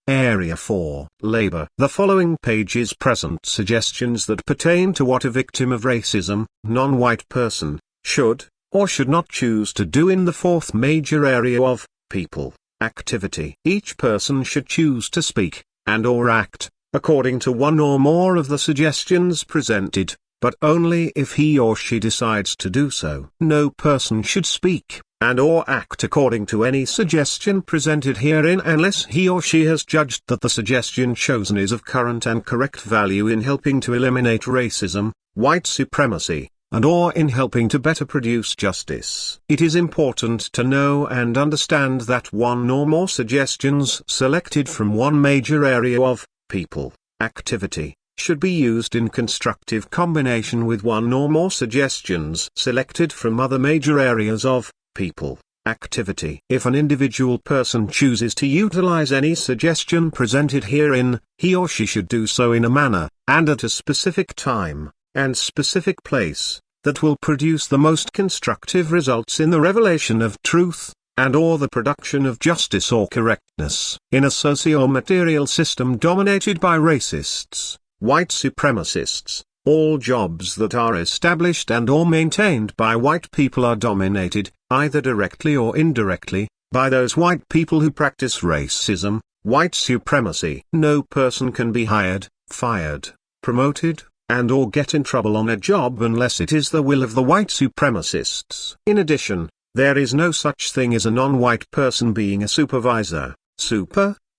Area 4, Labour. The following pages present suggestions that pertain to what a victim of racism, non-white person, should, or should not choose to do in the fourth major area of people activity. Each person should choose to speak, and/or act, according to one or more of the suggestions presented, but only if he or she decides to do so. No person should speak, and/or act according to any suggestion presented herein unless he or she has judged that the suggestion chosen is of current and correct value in helping to eliminate racism, white supremacy, and/or in helping to better produce justice. It is important to know and understand that one or more suggestions selected from one major area of people activity should be used in constructive combination with one or more suggestions selected from other major areas of people activity. If an individual person chooses to utilize any suggestion presented herein, he or she should do so in a manner, and at a specific time, and specific place, that will produce the most constructive results in the revelation of truth, and/or the production of justice or correctness. In a socio-material system dominated by racists, white supremacists, all jobs that are established and/or maintained by white people are dominated, either directly or indirectly, by those white people who practice racism, white supremacy. No person can be hired, fired, promoted, and/or get in trouble on a job unless it is the will of the white supremacists. In addition, there is no such thing as a non-white person being a supervisor,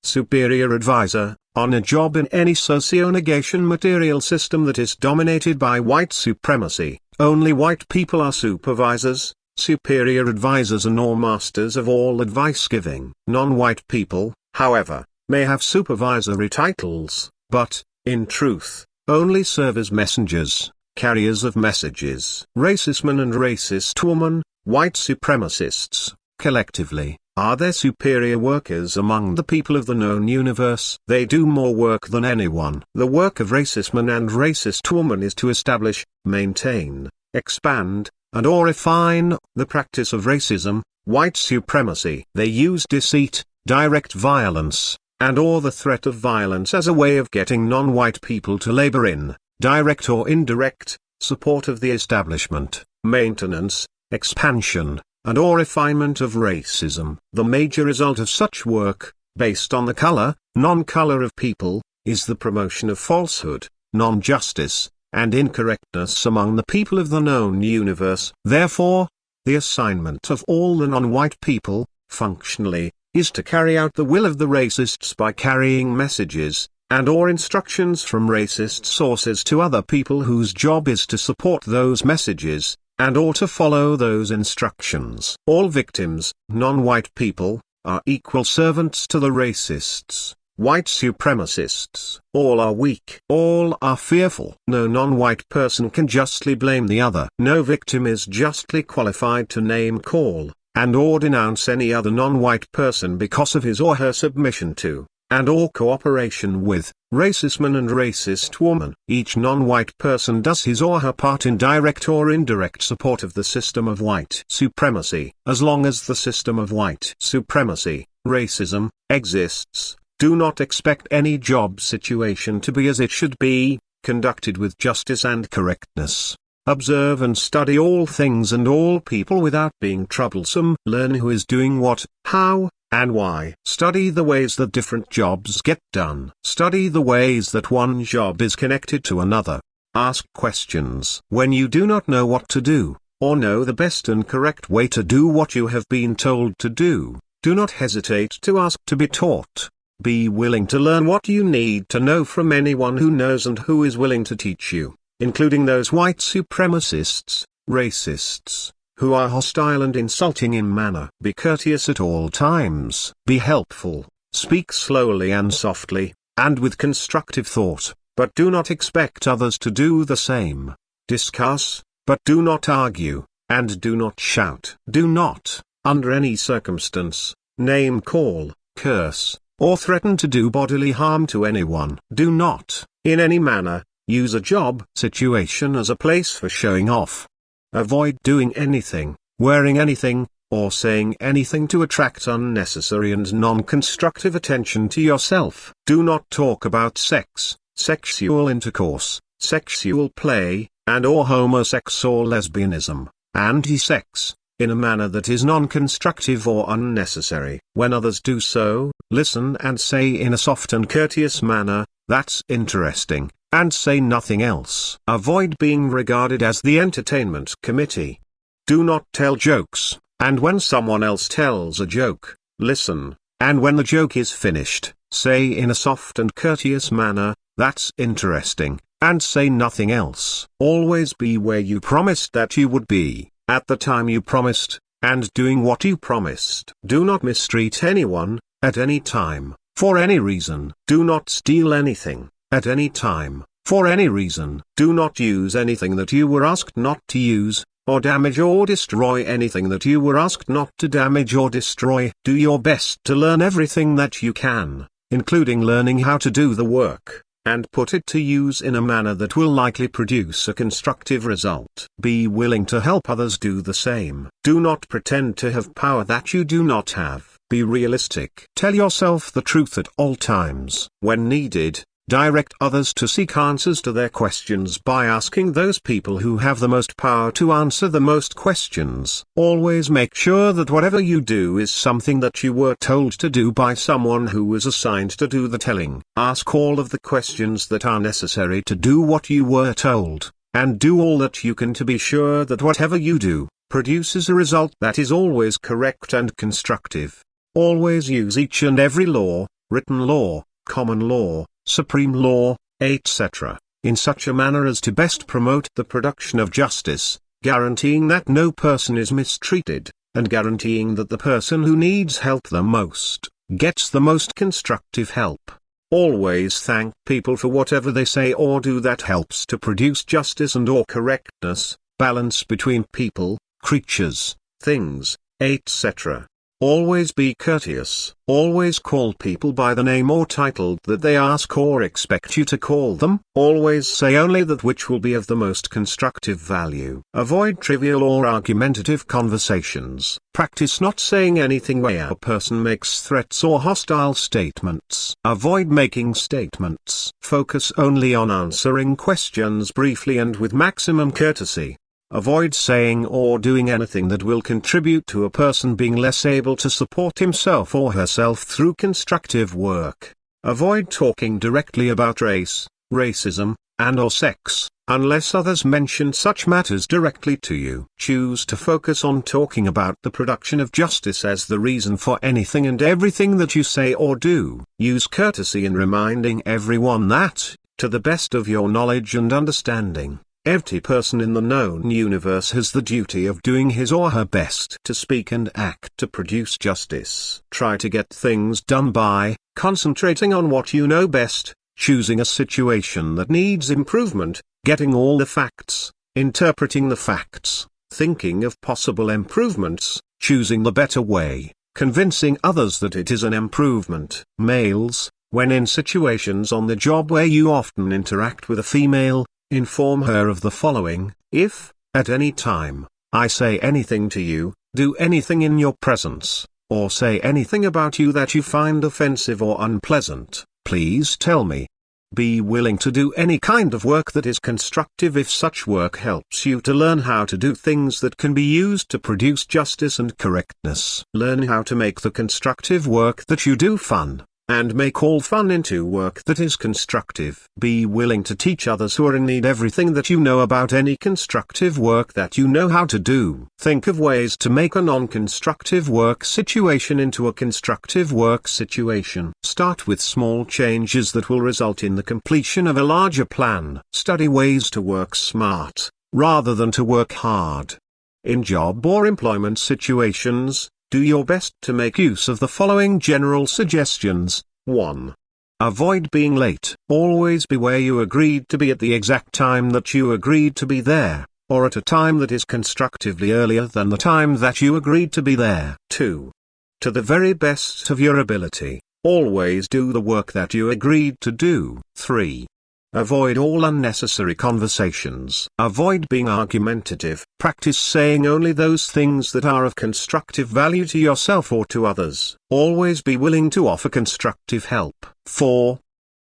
superior advisor, on a job in any socio-negation material system that is dominated by white supremacy. Only white people are supervisors, superior advisors and/or masters of all advice giving. Non-white people, however, may have supervisory titles, but, in truth, only serve as messengers, carriers of messages. Racist men and racist women, white supremacists, collectively, are their superior workers among the people of the known universe. They do more work than anyone. The work of racist man and racist woman is to establish, maintain, expand, and/or refine the practice of racism, white supremacy. They use deceit, direct violence, and/or the threat of violence as a way of getting non-white people to labor in, direct or indirect, support of the establishment, maintenance, expansion, and/or refinement of racism. The major result of such work, based on the color, non-color of people, is the promotion of falsehood, non-justice, and incorrectness among the people of the known universe. Therefore, the assignment of all the non-white people, functionally, is to carry out the will of the racists by carrying messages, and/or instructions from racist sources to other people whose job is to support those messages, and/or to follow those instructions. All victims, non-white people, are equal servants to the racists, white supremacists. All are weak. All are fearful. No non-white person can justly blame the other. No victim is justly qualified to name, call, and/or denounce any other non-white person because of his or her submission to, and/or cooperation with, racist man and racist woman. Each non-white person does his or her part in direct or indirect support of the system of white supremacy. As long as the system of white supremacy, racism, exists, do not expect any job situation to be as it should be, conducted with justice and correctness. Observe and study all things and all people without being troublesome. Learn who is doing what, how, and why. Study the ways that different jobs get done. Study the ways that one job is connected to another. Ask questions. When you do not know what to do, or know the best and correct way to do what you have been told to do, do not hesitate to ask to be taught. Be willing to learn what you need to know from anyone who knows and who is willing to teach you, including those white supremacists, racists, who are hostile and insulting in manner. Be courteous at all times. Be helpful, speak slowly and softly, and with constructive thought, but do not expect others to do the same. Discuss, but do not argue, and do not shout. Do not, under any circumstance, name call, curse, or threaten to do bodily harm to anyone. Do not, in any manner, use a job situation as a place for showing off. Avoid doing anything, wearing anything, or saying anything to attract unnecessary and non-constructive attention to yourself. Do not talk about sex, sexual intercourse, sexual play, and/or homosex or lesbianism, anti-sex, in a manner that is non-constructive or unnecessary. When others do so, listen and say in a soft and courteous manner, "That's interesting," and say nothing else. Avoid being regarded as the entertainment committee. Do not tell jokes, and when someone else tells a joke, listen, and when the joke is finished, say in a soft and courteous manner, "That's interesting," and say nothing else. Always be where you promised that you would be, at the time you promised, and doing what you promised. Do not mistreat anyone, at any time, for any reason. Do not steal anything, at any time, for any reason. Do not use anything that you were asked not to use, or damage or destroy anything that you were asked not to damage or destroy. Do your best to learn everything that you can, including learning how to do the work, and put it to use in a manner that will likely produce a constructive result. Be willing to help others do the same. Do not pretend to have power that you do not have. Be realistic. Tell yourself the truth at all times. When needed, direct others to seek answers to their questions by asking those people who have the most power to answer the most questions. Always make sure that whatever you do is something that you were told to do by someone who was assigned to do the telling. Ask all of the questions that are necessary to do what you were told, and do all that you can to be sure that whatever you do produces a result that is always correct and constructive. Always use each and every law, written law, common law, supreme law, etc., in such a manner as to best promote the production of justice, guaranteeing that no person is mistreated, and guaranteeing that the person who needs help the most gets the most constructive help. Always thank people for whatever they say or do that helps to produce justice and/or correctness, balance between people, creatures, things, etc. Always be courteous. Always call people by the name or title that they ask or expect you to call them. Always say only that which will be of the most constructive value. Avoid trivial or argumentative conversations. Practice not saying anything where a person makes threats or hostile statements. Avoid making statements. Focus only on answering questions briefly and with maximum courtesy. Avoid saying or doing anything that will contribute to a person being less able to support himself or herself through constructive work. Avoid talking directly about race, racism, and/or sex, unless others mention such matters directly to you. Choose to focus on talking about the production of justice as the reason for anything and everything that you say or do. Use courtesy in reminding everyone that, to the best of your knowledge and understanding, every person in the known universe has the duty of doing his or her best to speak and act to produce justice. Try to get things done by concentrating on what you know best, choosing a situation that needs improvement, getting all the facts, interpreting the facts, thinking of possible improvements, choosing the better way, convincing others that it is an improvement. Males, when in situations on the job where you often interact with a female, inform her of the following: if, at any time, I say anything to you, do anything in your presence, or say anything about you that you find offensive or unpleasant, please tell me. Be willing to do any kind of work that is constructive if such work helps you to learn how to do things that can be used to produce justice and correctness. Learn how to make the constructive work that you do fun, and make all fun into work that is constructive. Be willing to teach others who are in need everything that you know about any constructive work that you know how to do. Think of ways to make a non-constructive work situation into a constructive work situation. Start with small changes that will result in the completion of a larger plan. Study ways to work smart, rather than to work hard. In job or employment situations, do your best to make use of the following general suggestions. 1. Avoid being late. Always be where you agreed to be at the exact time that you agreed to be there, or at a time that is constructively earlier than the time that you agreed to be there. 2. To the very best of your ability, always do the work that you agreed to do. 3. Avoid all unnecessary conversations. Avoid being argumentative, Practice saying only those things that are of constructive value to yourself or to others. Always be willing to offer constructive help. 4.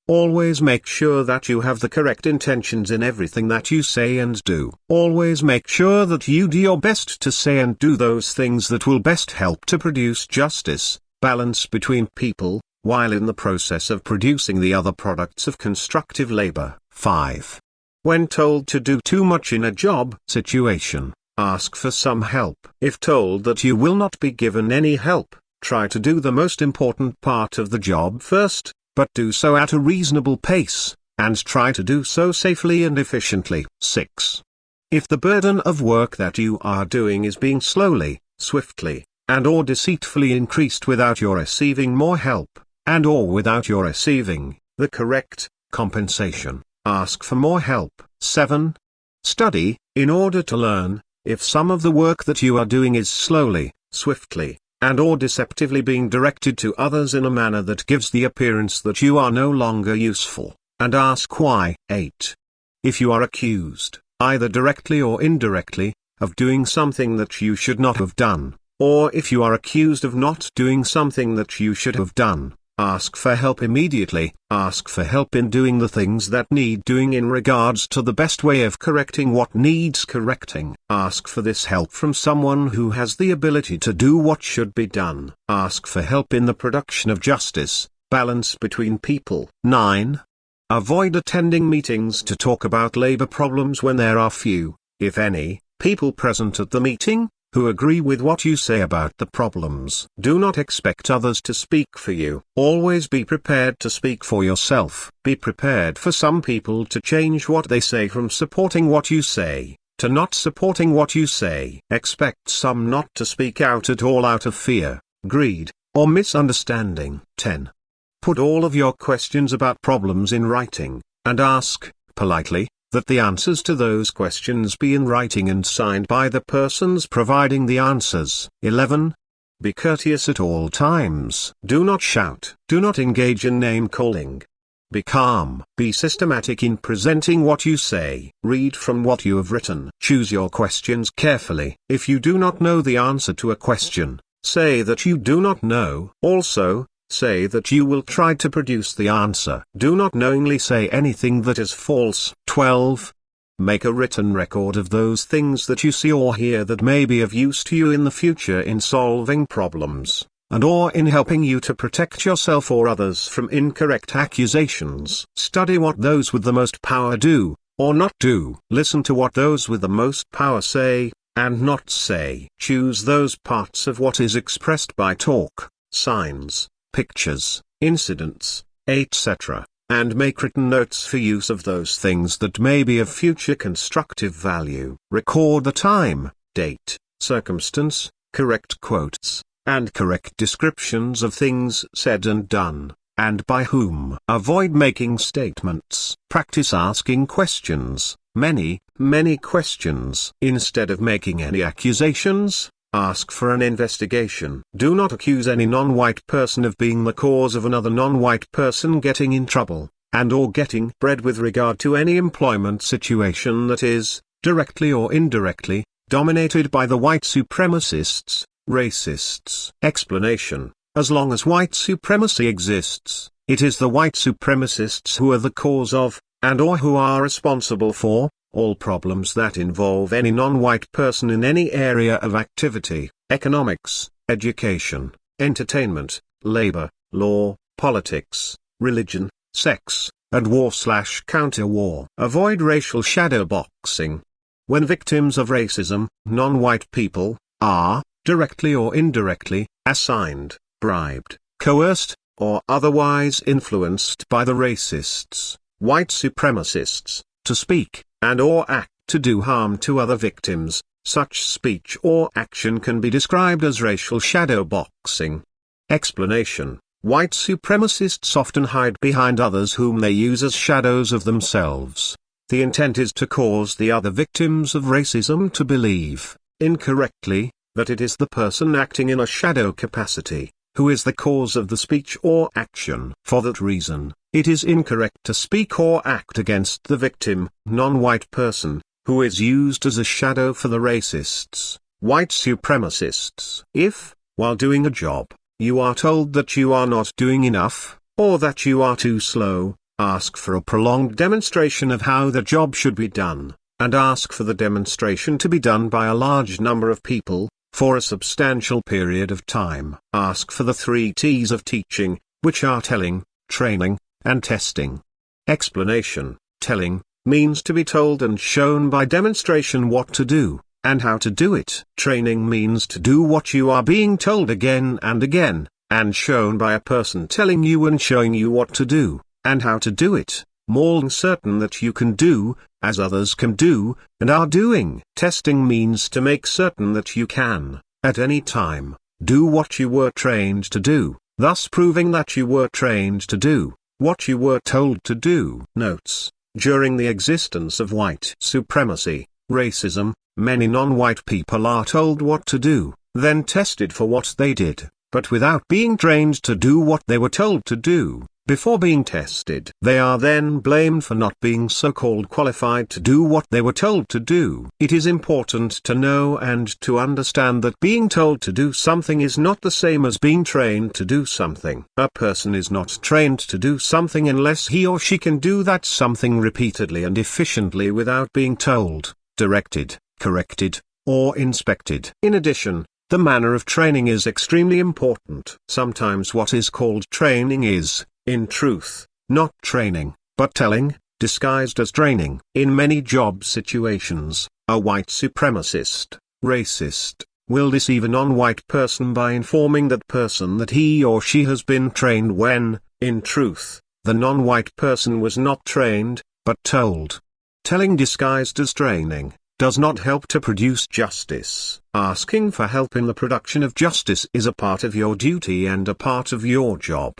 Always make sure that you have the correct intentions in everything that you say and do. Always make sure that you do your best to say and do those things that will best help to produce justice, balance between people, while in the process of producing the other products of constructive labor. 5. When told to do too much in a job situation, ask for some help. If told that you will not be given any help, try to do the most important part of the job first, but do so at a reasonable pace, and try to do so safely and efficiently. 6. If the burden of work that you are doing is being slowly, swiftly, and/or deceitfully increased without your receiving more help, and/or without your receiving the correct compensation, ask for more help. 7. Study, in order to learn, if some of the work that you are doing is slowly, swiftly, and/or deceptively being directed to others in a manner that gives the appearance that you are no longer useful, and ask why. 8. If you are accused, either directly or indirectly, of doing something that you should not have done, or if you are accused of not doing something that you should have done, ask for help immediately. Ask for help in doing the things that need doing in regards to the best way of correcting what needs correcting. Ask for this help from someone who has the ability to do what should be done. Ask for help in the production of justice, balance between people. 9. Avoid attending meetings to talk about labor problems when there are few, if any, people present at the meeting who agree with what you say about the problems. Do not expect others to speak for you. Always be prepared to speak for yourself. Be prepared for some people to change what they say from supporting what you say, to not supporting what you say. Expect some not to speak out at all out of fear, greed, or misunderstanding. 10. Put all of your questions about problems in writing, and ask, politely, that the answers to those questions be in writing and signed by the persons providing the answers. 11. Be courteous at all times. Do not shout. Do not engage in name-calling. Be calm. Be systematic in presenting what you say. Read from what you have written. Choose your questions carefully. If you do not know the answer to a question, say that you do not know. Also, say that you will try to produce the answer. Do not knowingly say anything that is false. 12. Make a written record of those things that you see or hear that may be of use to you in the future in solving problems, and/or in helping you to protect yourself or others from incorrect accusations. Study what those with the most power do, or not do. Listen to what those with the most power say, and not say. Choose those parts of what is expressed by talk, signs, pictures, incidents, etc., and make written notes for use of those things that may be of future constructive value. Record the time, date, circumstance, correct quotes, and correct descriptions of things said and done, and by whom. Avoid making statements. Practice asking questions, many questions. Instead of making any accusations, ask for an investigation. Do not accuse any non-white person of being the cause of another non-white person getting in trouble, and/or getting bread with regard to any employment situation that is, directly or indirectly, dominated by the white supremacists, racists. Explanation: as long as white supremacy exists, it is the white supremacists who are the cause of, and/or who are responsible for, all problems that involve any non-white person in any area of activity: economics, education, entertainment, labor, law, politics, religion, sex, and war/counter-war. Avoid racial shadow boxing. When victims of racism, non-white people are, directly or indirectly, assigned, bribed, coerced, or otherwise influenced by the racists, white supremacists, to speak, and/or act to do harm to other victims, such speech or action can be described as racial shadow boxing. Explanation: white supremacists often hide behind others whom they use as shadows of themselves. The intent is to cause the other victims of racism to believe, incorrectly, that it is the person acting in a shadow capacity who is the cause of the speech or action. For that reason, it is incorrect to speak or act against the victim, non-white person, who is used as a shadow for the racists, white supremacists. If, while doing a job, you are told that you are not doing enough, or that you are too slow, ask for a prolonged demonstration of how the job should be done, and ask for the demonstration to be done by a large number of people, for a substantial period of time. Ask for the 3 T's of teaching, which are telling, training, and testing. Explanation. Telling means to be told and shown by demonstration what to do, and how to do it. Training means to do what you are being told again and again, and shown by a person telling you and showing you what to do, and how to do it, more certain that you can do, as others can do, and are doing. Testing means to make certain that you can, at any time, do what you were trained to do, thus proving that you were trained to do what you were told to do. Notes. During the existence of white supremacy, racism, many non-white people are told what to do, then tested for what they did, but without being trained to do what they were told to do. Before being tested, they are then blamed for not being so-called qualified to do what they were told to do. It is important to know and to understand that being told to do something is not the same as being trained to do something. A person is not trained to do something unless he or she can do that something repeatedly and efficiently without being told, directed, corrected, or inspected. In addition, the manner of training is extremely important. Sometimes what is called training is, in truth, not training, but telling, disguised as training. In many job situations, a white supremacist, racist, will deceive a non-white person by informing that person that he or she has been trained when, in truth, the non-white person was not trained, but told. Telling disguised as training does not help to produce justice. Asking for help in the production of justice is a part of your duty and a part of your job.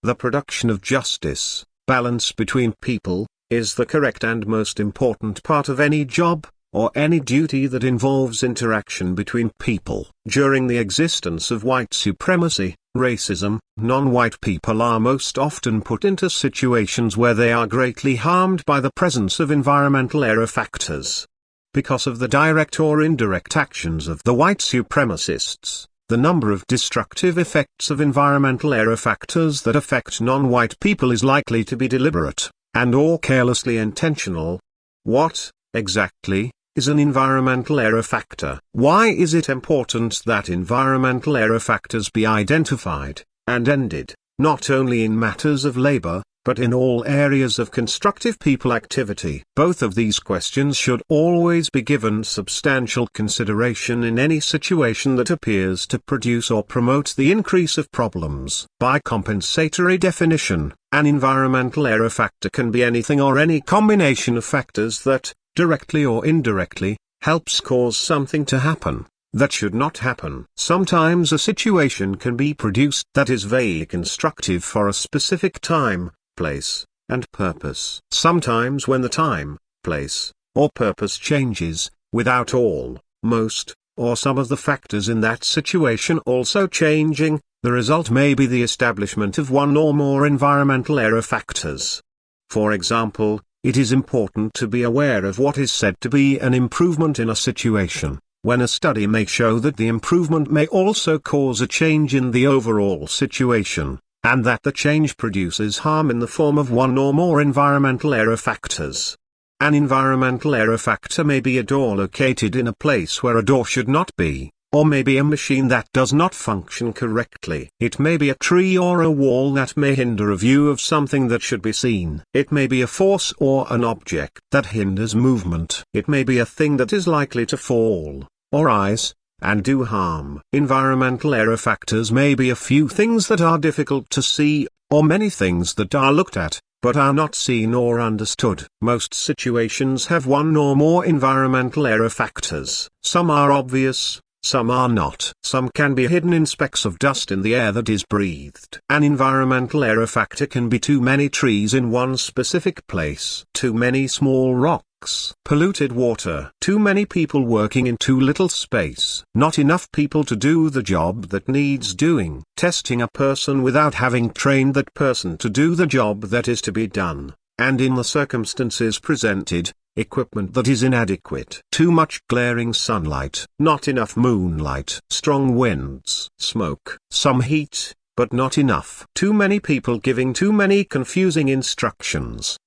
The production of justice, balance between people, is the correct and most important part of any job, or any duty that involves interaction between people. During the existence of white supremacy, racism, non-white people are most often put into situations where they are greatly harmed by the presence of environmental error factors. Because of the direct or indirect actions of the white supremacists, the number of destructive effects of environmental error factors that affect non-white people is likely to be deliberate, and/or carelessly intentional. What, exactly, is an environmental error factor? Why is it important that environmental error factors be identified and ended, not only in matters of labor, but in all areas of constructive people activity? Both of these questions should always be given substantial consideration in any situation that appears to produce or promote the increase of problems. By compensatory definition, an environmental error factor can be anything or any combination of factors that, directly or indirectly, helps cause something to happen that should not happen. Sometimes a situation can be produced that is very constructive for a specific time, place, and purpose. Sometimes when the time, place, or purpose changes, without all, most, or some of the factors in that situation also changing, the result may be the establishment of one or more environmental error factors. For example, it is important to be aware of what is said to be an improvement in a situation, when a study may show that the improvement may also cause a change in the overall situation, and that the change produces harm in the form of one or more environmental error factors. An environmental error factor may be a door located in a place where a door should not be, or may be a machine that does not function correctly. It may be a tree or a wall that may hinder a view of something that should be seen. It may be a force or an object that hinders movement. It may be a thing that is likely to fall, or rise, and do harm. Environmental error factors may be a few things that are difficult to see, or many things that are looked at, but are not seen or understood. Most situations have one or more environmental error factors. Some are obvious, some are not. Some can be hidden in specks of dust in the air that is breathed. An environmental error factor can be too many trees in one specific place, too many small rocks, polluted water, too many people working in too little space, not enough people to do the job that needs doing, testing a person without having trained that person to do the job that is to be done, and in the circumstances presented, equipment that is inadequate, too much glaring sunlight, not enough moonlight, strong winds, smoke, some heat, but not enough. Too many people giving too many confusing instructions,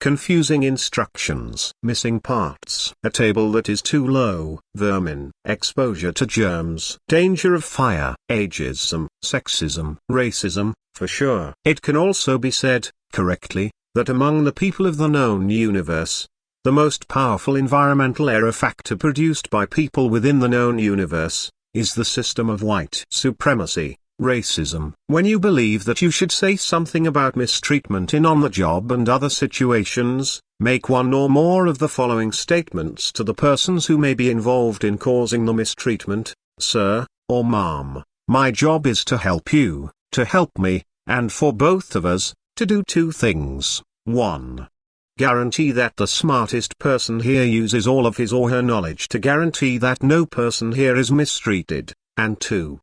missing parts, a table that is too low, vermin, exposure to germs, danger of fire, ageism, sexism, racism, for sure. It can also be said, correctly, that among the people of the known universe, the most powerful environmental error factor produced by people within the known universe, is the system of white supremacy. Racism. When you believe that you should say something about mistreatment on the job and other situations, make one or more of the following statements to the persons who may be involved in causing the mistreatment. Sir, or ma'am, my job is to help you, to help me, and for both of us, to do two things. 1. Guarantee that the smartest person here uses all of his or her knowledge to guarantee that no person here is mistreated, and 2.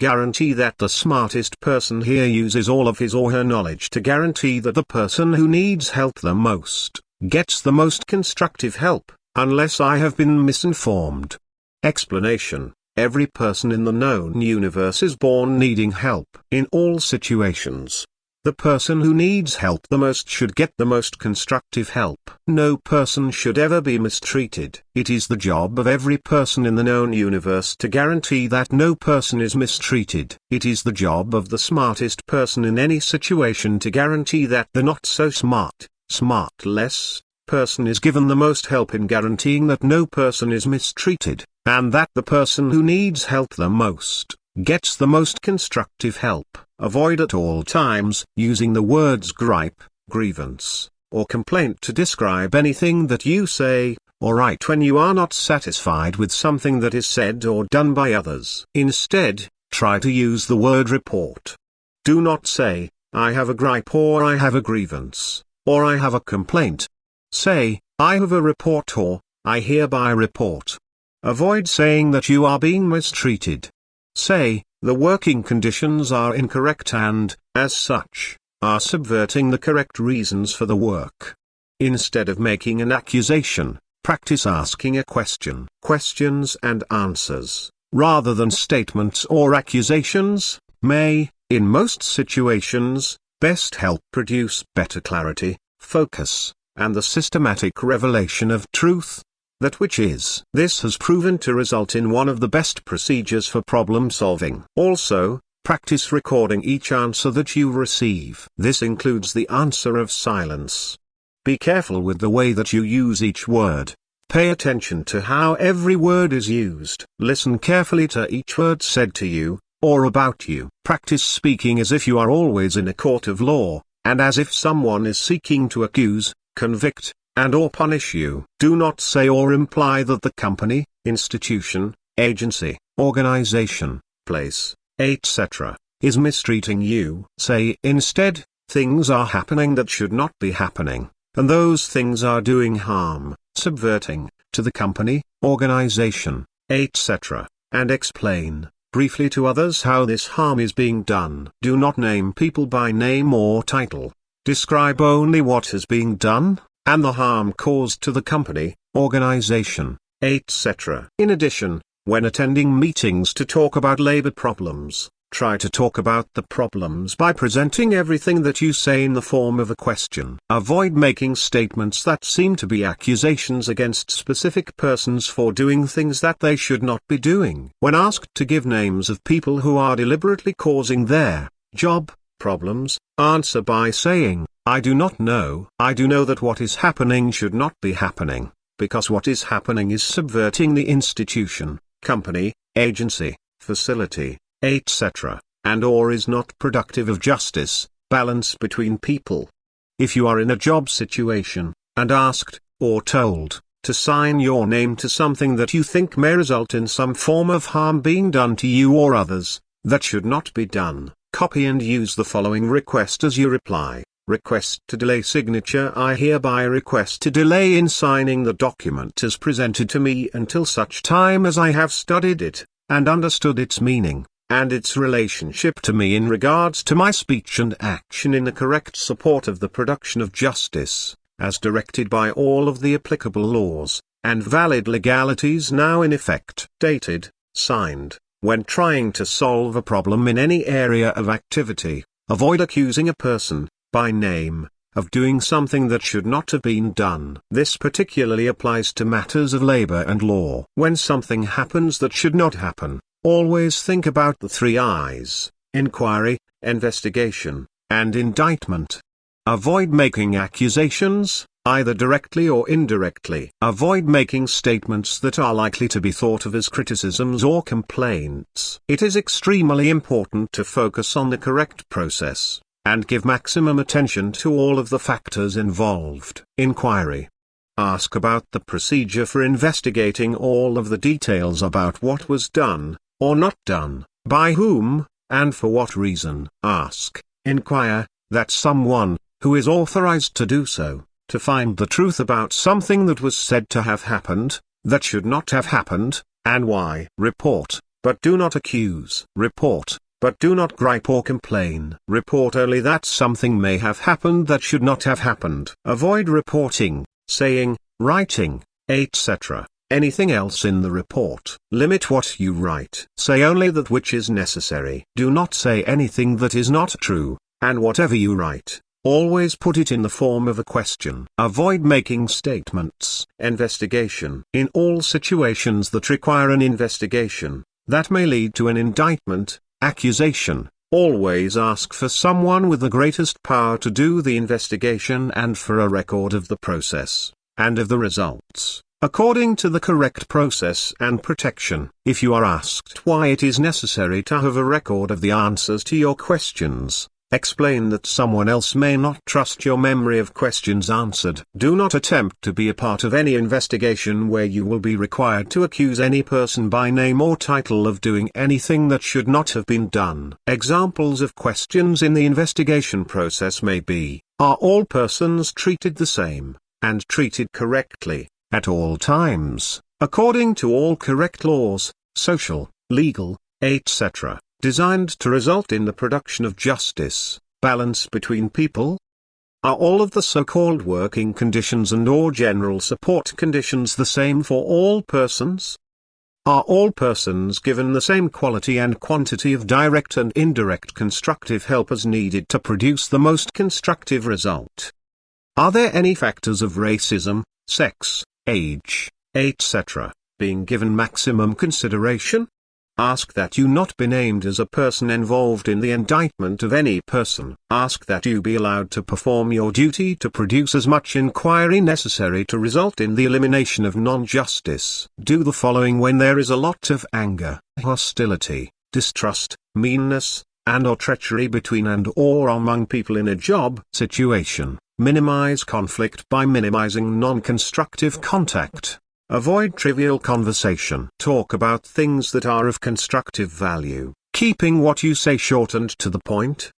Guarantee that the smartest person here uses all of his or her knowledge to guarantee that the person who needs help the most, gets the most constructive help, unless I have been misinformed. Explanation: every person in the known universe is born needing help. In all situations, the person who needs help the most should get the most constructive help. No person should ever be mistreated. It is the job of every person in the known universe to guarantee that no person is mistreated. It is the job of the smartest person in any situation to guarantee that the not so smart, smartless, person is given the most help in guaranteeing that no person is mistreated, and that the person who needs help the most, gets the most constructive help. Avoid at all times using the words gripe, grievance, or complaint to describe anything that you say or write when you are not satisfied with something that is said or done by others. Instead, try to use the word report. Do not say, I have a gripe or I have a grievance, or I have a complaint. Say, I have a report or, I hereby report. Avoid saying that you are being mistreated. Say, the working conditions are incorrect and, as such, are subverting the correct reasons for the work. Instead of making an accusation, practice asking a question. Questions and answers, rather than statements or accusations, may, in most situations, best help produce better clarity, focus, and the systematic revelation of truth. That which is. This has proven to result in one of the best procedures for problem solving. Also, practice recording each answer that you receive. This includes the answer of silence. Be careful with the way that you use each word. Pay attention to how every word is used. Listen carefully to each word said to you, or about you. Practice speaking as if you are always in a court of law, and as if someone is seeking to accuse, convict, and/or punish you. Do not say or imply that the company, institution, agency, organization, place, etc., is mistreating you. Say instead, things are happening that should not be happening, and those things are doing harm, subverting, to the company, organization, etc., and explain, briefly to others how this harm is being done. Do not name people by name or title. Describe only what is being done, and the harm caused to the company, organization, etc. In addition, when attending meetings to talk about labor problems, try to talk about the problems by presenting everything that you say in the form of a question. Avoid making statements that seem to be accusations against specific persons for doing things that they should not be doing. When asked to give names of people who are deliberately causing their job problems, answer by saying, I do not know. I do know that what is happening should not be happening, because what is happening is subverting the institution, company, agency, facility, etc., and/or is not productive of justice, balance between people. If you are in a job situation, and asked, or told, to sign your name to something that you think may result in some form of harm being done to you or others, that should not be done, copy and use the following request as you reply. Request to delay signature. I hereby request to delay in signing the document as presented to me until such time as I have studied it, and understood its meaning, and its relationship to me in regards to my speech and action in the correct support of the production of justice, as directed by all of the applicable laws, and valid legalities now in effect. Dated, signed, when trying to solve a problem in any area of activity, avoid accusing a person, by name, of doing something that should not have been done. This particularly applies to matters of labor and law. When something happens that should not happen, always think about the 3 I's: inquiry, investigation, and indictment. Avoid making accusations, either directly or indirectly. Avoid making statements that are likely to be thought of as criticisms or complaints. It is extremely important to focus on the correct process, and give maximum attention to all of the factors involved. Inquiry. Ask about the procedure for investigating all of the details about what was done, or not done, by whom, and for what reason. Inquire, that someone, who is authorized to do so, to find the truth about something that was said to have happened, that should not have happened, and why. Report, but do not accuse. Report, but do not gripe or complain. Report only that something may have happened that should not have happened. Avoid reporting, saying, writing, etc. anything else in the report. Limit what you write. Say only that which is necessary. Do not say anything that is not true, and whatever you write, always put it in the form of a question. Avoid making statements. Investigation. In all situations that require an investigation, that may lead to an indictment, accusation, always ask for someone with the greatest power to do the investigation and for a record of the process, and of the results, according to the correct process and protection. If you are asked why it is necessary to have a record of the answers to your questions, explain that someone else may not trust your memory of questions answered. Do not attempt to be a part of any investigation where you will be required to accuse any person by name or title of doing anything that should not have been done. Examples of questions in the investigation process may be, are all persons treated the same, and treated correctly, at all times, according to all correct laws, social, legal, etc., designed to result in the production of justice, balance between people? Are all of the so-called working conditions and/or general support conditions the same for all persons? Are all persons given the same quality and quantity of direct and indirect constructive help as needed to produce the most constructive result? Are there any factors of racism, sex, age, etc., being given maximum consideration? Ask that you not be named as a person involved in the indictment of any person. Ask that you be allowed to perform your duty to produce as much inquiry necessary to result in the elimination of non-justice. Do the following when there is a lot of anger, hostility, distrust, meanness, and/or treachery between and/or among people in a job situation. Minimize conflict by minimizing non-constructive contact. Avoid trivial conversation. Talk about things that are of constructive value, keeping what you say short and to the point.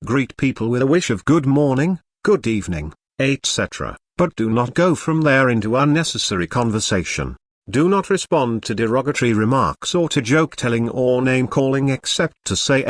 Greet people with a wish of good morning, good evening, etc., but do not go from there into unnecessary conversation. Do not respond to derogatory remarks or to joke-telling or name-calling except to say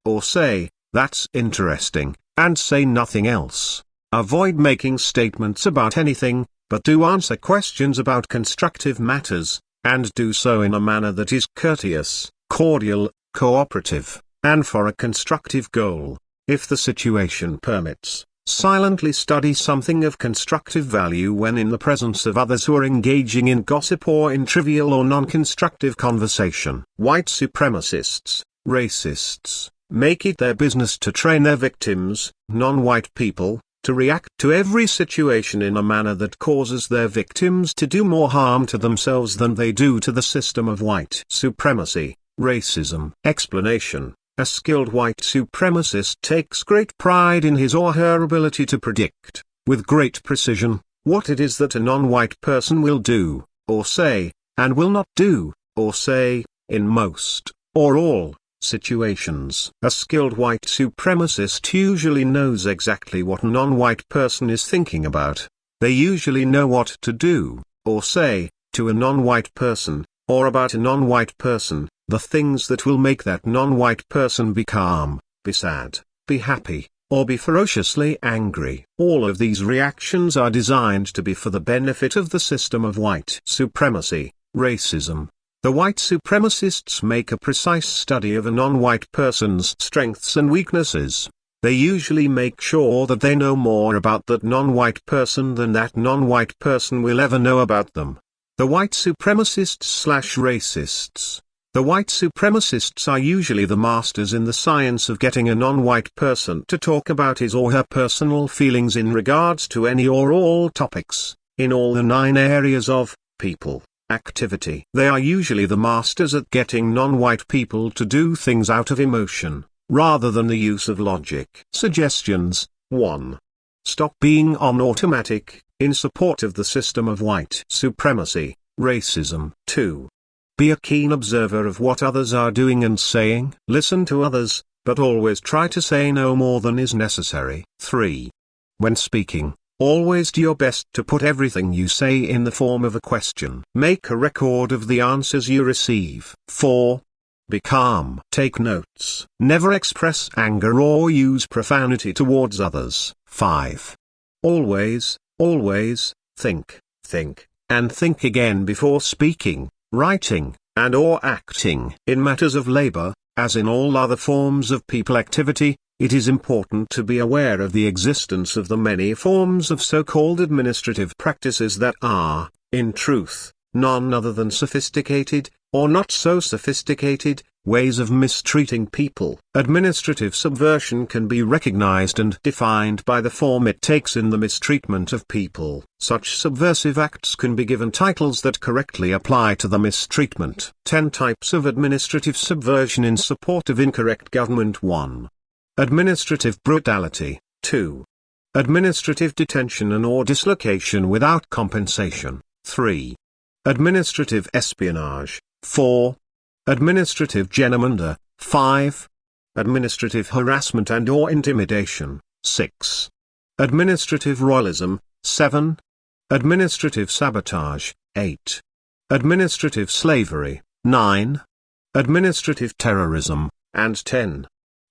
or say, that's interesting, and say nothing else. Avoid making statements about anything, but do answer questions about constructive matters, and do so in a manner that is courteous, cordial, cooperative, and for a constructive goal. If the situation permits, silently study something of constructive value when in the presence of others who are engaging in gossip or in trivial or non-constructive conversation. White supremacists, racists, make it their business to train their victims, non-white people, to react to every situation in a manner that causes their victims to do more harm to themselves than they do to the system of white supremacy, racism. Explanation: a skilled white supremacist takes great pride in his or her ability to predict, with great precision, what it is that a non-white person will do, or say, and will not do, or say, in most, or all, situations. A skilled white supremacist usually knows exactly what a non-white person is thinking about. They usually know what to do, or say, to a non-white person, or about a non-white person, the things that will make that non-white person be calm, be sad, be happy, or be ferociously angry. All of these reactions are designed to be for the benefit of the system of white supremacy, racism. The white supremacists make a precise study of a non-white person's strengths and weaknesses. They usually make sure that they know more about that non-white person than that non-white person will ever know about them. The white supremacists/racists. The white supremacists are usually the masters in the science of getting a non-white person to talk about his or her personal feelings in regards to any or all topics, in all the 9 areas of people, activity. They are usually the masters at getting non-white people to do things out of emotion, rather than the use of logic. Suggestions: 1. Stop being on automatic, in support of the system of white supremacy, racism. 2. Be a keen observer of what others are doing and saying. Listen to others, but always try to say no more than is necessary. 3. When speaking, always do your best to put everything you say in the form of a question. Make a record of the answers you receive. 4. Be calm. Take notes. Never express anger or use profanity towards others. 5. Always think, and think again before speaking, writing, and/or acting. In matters of labor, as in all other forms of people activity, it is important to be aware of the existence of the many forms of so-called administrative practices that are, in truth, none other than sophisticated, or not so sophisticated, ways of mistreating people. Administrative subversion can be recognized and defined by the form it takes in the mistreatment of people. Such subversive acts can be given titles that correctly apply to the mistreatment. 10 types of administrative subversion in support of incorrect government. 1. Administrative brutality. 2. Administrative detention and/or dislocation without compensation. 3. Administrative espionage. 4. Administrative gerrymander. 5. Administrative harassment and/or intimidation. 6. Administrative royalism. 7. Administrative sabotage. 8. Administrative slavery. 9. Administrative terrorism. And 10.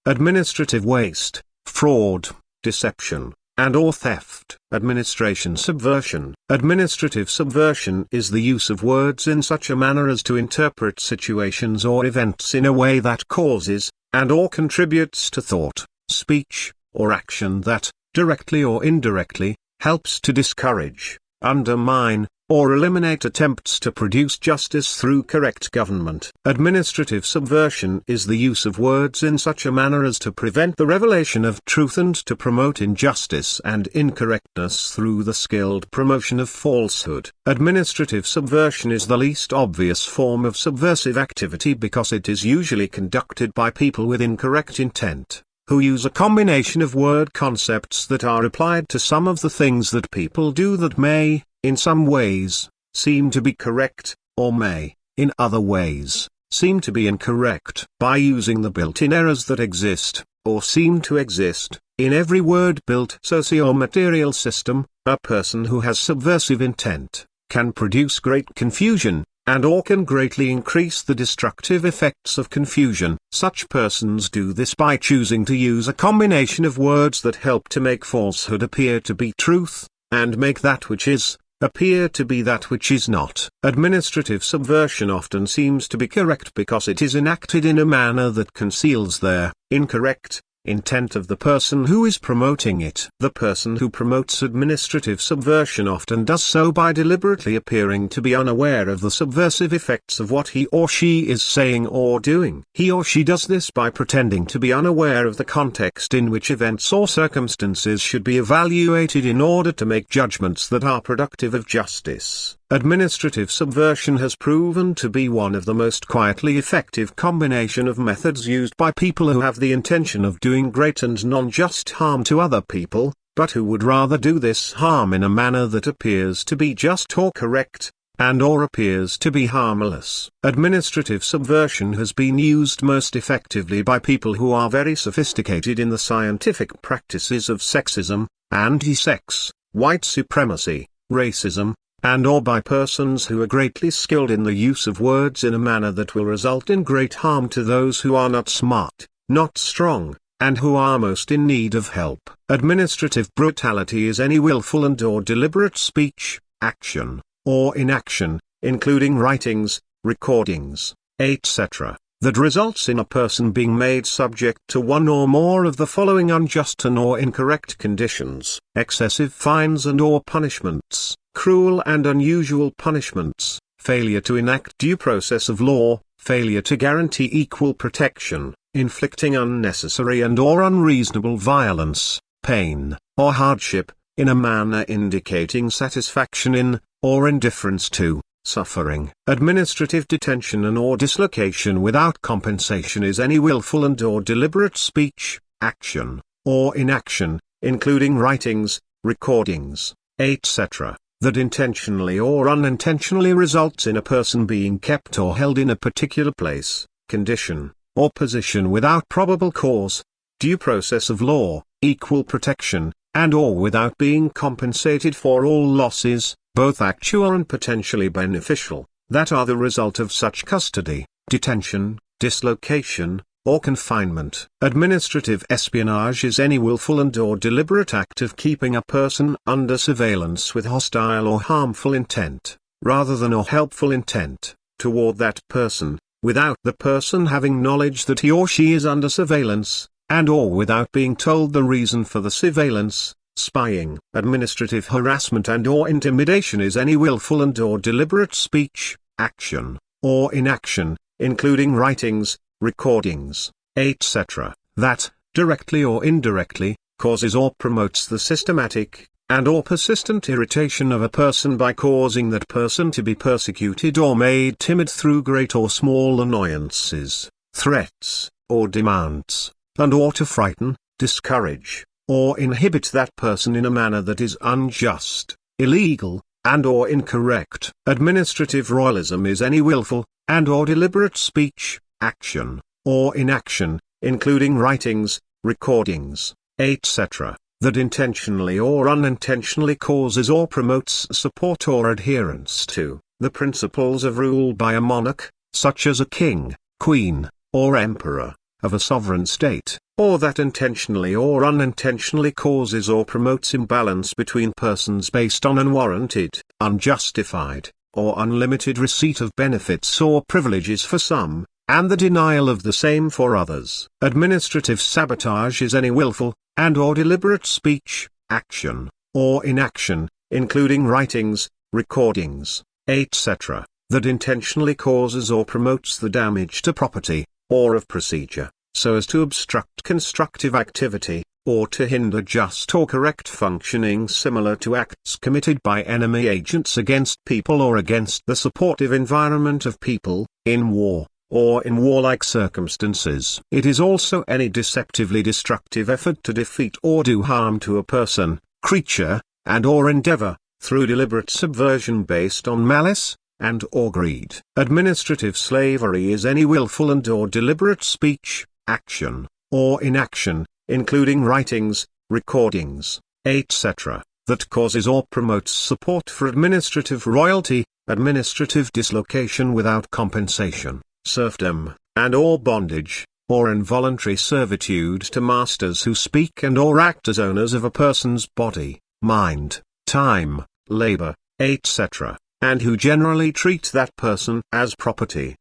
Administrative waste, fraud, deception, and/or theft. Administration subversion. Administrative subversion is the use of words in such a manner as to interpret situations or events in a way that causes, and/or contributes to thought, speech, or action that, directly or indirectly, helps to discourage, undermine, or eliminate attempts to produce justice through correct government. Administrative subversion is the use of words in such a manner as to prevent the revelation of truth and to promote injustice and incorrectness through the skilled promotion of falsehood. Administrative subversion is the least obvious form of subversive activity because it is usually conducted by people with incorrect intent, who use a combination of word concepts that are applied to some of the things that people do that may, in some ways, seem to be correct, or may, in other ways, seem to be incorrect. By using the built-in errors that exist, or seem to exist, in every word-built socio-material system, a person who has subversive intent, can produce great confusion, and/or can greatly increase the destructive effects of confusion. Such persons do this by choosing to use a combination of words that help to make falsehood appear to be truth, and make that which is, appear to be that which is not. Administrative subversion often seems to be correct because it is enacted in a manner that conceals their incorrect intent of the person who is promoting it. The person who promotes administrative subversion often does so by deliberately appearing to be unaware of the subversive effects of what he or she is saying or doing. He or she does this by pretending to be unaware of the context in which events or circumstances should be evaluated in order to make judgments that are productive of justice. Administrative subversion has proven to be one of the most quietly effective combination of methods used by people who have the intention of doing great and non-just harm to other people, but who would rather do this harm in a manner that appears to be just or correct, and/or appears to be harmless. Administrative subversion has been used most effectively by people who are very sophisticated in the scientific practices of sexism, anti-sex, white supremacy, racism, and/or by persons who are greatly skilled in the use of words in a manner that will result in great harm to those who are not smart, not strong, and who are most in need of help. Administrative brutality is any willful and/or deliberate speech, action, or inaction, including writings, recordings, etc., that results in a person being made subject to one or more of the following unjust and/or incorrect conditions: excessive fines and/or punishments, cruel and unusual punishments, failure to enact due process of law, failure to guarantee equal protection, inflicting unnecessary and/or unreasonable violence, pain, or hardship, in a manner indicating satisfaction in, or indifference to, suffering. Administrative detention and/or dislocation without compensation is any willful and/or deliberate speech, action, or inaction, including writings, recordings, etc., that intentionally or unintentionally results in a person being kept or held in a particular place, condition, or position without probable cause, due process of law, equal protection, and/or without being compensated for all losses, both actual and potentially beneficial, that are the result of such custody, detention, dislocation, or confinement. Administrative espionage is any willful and/or deliberate act of keeping a person under surveillance with hostile or harmful intent, rather than or helpful intent, toward that person, without the person having knowledge that he or she is under surveillance, and/or without being told the reason for the surveillance. Spying. Administrative harassment and/or intimidation is any willful and/or deliberate speech, action, or inaction, including writings, recordings, etc., that, directly or indirectly, causes or promotes the systematic, and/or persistent irritation of a person by causing that person to be persecuted or made timid through great or small annoyances, threats, or demands, and/or to frighten, discourage, or inhibit that person in a manner that is unjust, illegal, and/or incorrect. Administrative royalism is any willful, and/or deliberate speech, action, or inaction, including writings, recordings, etc., that intentionally or unintentionally causes or promotes support or adherence to the principles of rule by a monarch, such as a king, queen, or emperor, of a sovereign state, or that intentionally or unintentionally causes or promotes imbalance between persons based on unwarranted, unjustified, or unlimited receipt of benefits or privileges for some, and the denial of the same for others. Administrative sabotage is any willful, and/or deliberate speech, action, or inaction, including writings, recordings, etc., that intentionally causes or promotes the damage to property, or of procedure, so as to obstruct constructive activity, or to hinder just or correct functioning, similar to acts committed by enemy agents against people or against the supportive environment of people, in war, or in warlike circumstances. It is also any deceptively destructive effort to defeat or do harm to a person, creature, and/or endeavor, through deliberate subversion based on malice, and/or greed. Administrative slavery is any willful and/or deliberate speech, action, or inaction, including writings, recordings, etc., that causes or promotes support for administrative royalty, administrative dislocation without compensation, serfdom, and/or bondage, or involuntary servitude to masters who speak and/or act as owners of a person's body, mind, time, labor, etc., and who generally treat that person as property.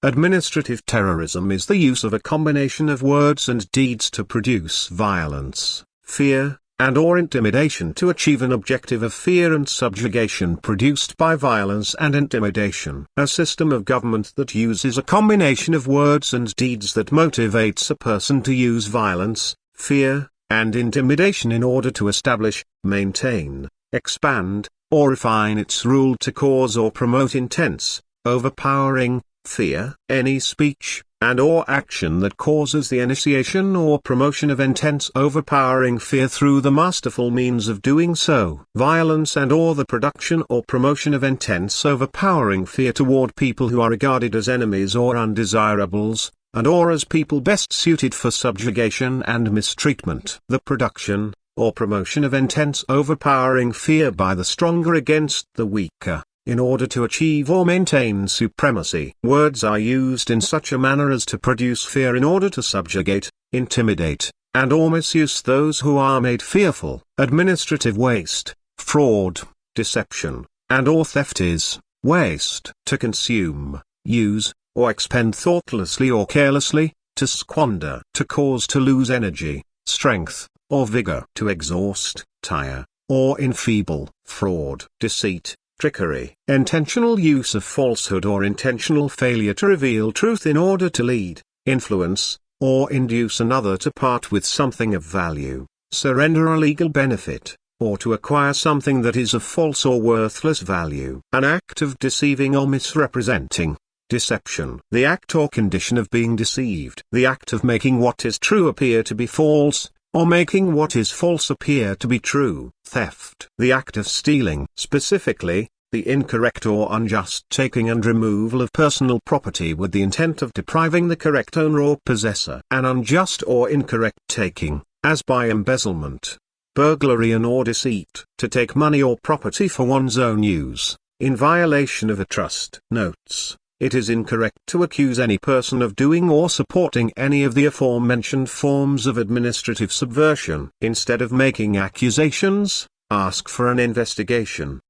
Administrative terrorism is the use of a combination of words and deeds to produce violence, fear, and/or intimidation to achieve an objective of fear and subjugation produced by violence and intimidation. A system of government that uses a combination of words and deeds that motivates a person to use violence, fear, and intimidation in order to establish, maintain, expand, or refine its rule to cause or promote intense, overpowering, fear. Any speech, and/or action that causes the initiation or promotion of intense overpowering fear through the masterful means of doing so. Violence and/or the production or promotion of intense overpowering fear toward people who are regarded as enemies or undesirables, and/or as people best suited for subjugation and mistreatment. The production, or promotion of intense overpowering fear by the stronger against the weaker, in order to achieve or maintain supremacy. Words are used in such a manner as to produce fear in order to subjugate, intimidate, and or misuse those who are made fearful. Administrative waste, fraud, deception, and or theft is waste. To consume, use, or expend thoughtlessly or carelessly, to squander. To cause to lose energy, strength, or vigor. To exhaust, tire, or enfeeble. Fraud, deceit, trickery. Intentional use of falsehood or intentional failure to reveal truth in order to lead, influence, or induce another to part with something of value, surrender a legal benefit, or to acquire something that is of false or worthless value. An act of deceiving or misrepresenting. Deception. The act or condition of being deceived. The act of making what is true appear to be false, or making what is false appear to be true. Theft. The act of stealing. Specifically, the incorrect or unjust taking and removal of personal property with the intent of depriving the correct owner or possessor. An unjust or incorrect taking, as by embezzlement, burglary and or deceit. To take money or property for one's own use, in violation of a trust. Notes. It is incorrect to accuse any person of doing or supporting any of the aforementioned forms of administrative subversion. Instead of making accusations, ask for an investigation.